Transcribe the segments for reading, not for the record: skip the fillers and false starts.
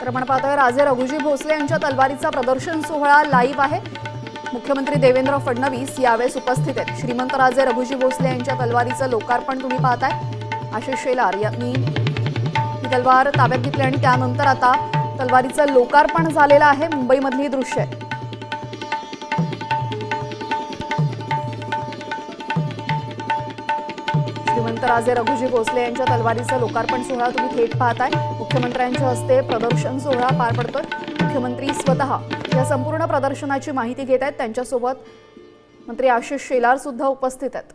तर आपण पाहतोय राजे रघुजी भोसले यांच्या तलवारीचा प्रदर्शन सोहळा लाईव्ह आहे। मुख्यमंत्री देवेंद्र फडणवीस यावेळेस उपस्थित आहेत। श्रीमंत राजे रघुजी भोसले यांच्या तलवारीचं लोकार्पण तुम्ही पाहताय। आशिष शेलार यांनी ही तलवार ताब्यात घेतली आणि त्यानंतर आता तलवारीचं लोकार्पण झालेलं आहे। मुंबईमधली दृश्य आहे। श्रीमंत राजे रघुजी भोसले यांच्या तलवारीचं लोकार्पण सोहळा तुम्ही थेट पाहताय। मुख्यमंत्र्यांच्या हस्ते प्रदर्शन सोहळा पार पडतोय। मुख्यमंत्री स्वतः या संपूर्ण प्रदर्शनाची माहिती घेत आहेत। त्यांच्यासोबत मंत्री आशिष शेलार सुद्धा उपस्थित आहेत।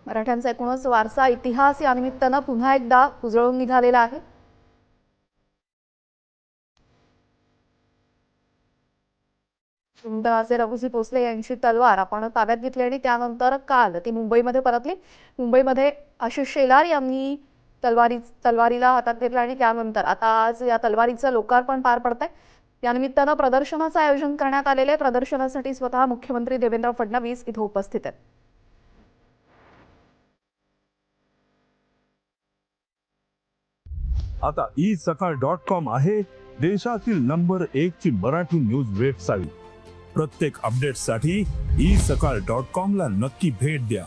मराठ्यांचा एकूणच वारसा इतिहास या निमित्तानं पुन्हा एकदा उजळून निघालेला आहे। राजे रघुजी भोसले यांची तलवार आपण ताब्यात घेतली आणि त्यानंतर काल ती मुंबईमध्ये परतली। मुंबईमध्ये आशिष शेलार यांनी तलवारीला हातात घेतलं आणि त्यानंतर आता आज या तलवारीचं लोकार्पण पार पडतंय। या निमित्तानं प्रदर्शनाचं आयोजन करण्यात आलेलं आहे। प्रदर्शनासाठी स्वतः मुख्यमंत्री देवेंद्र फडणवीस इथे उपस्थित आहेत। आता isakal.com आहे देशातील नंबर 1 ची मराठी न्यूज वेबसाईट। प्रत्येक अपडेटसाठी isakal.com ला नक्की भेट द्या।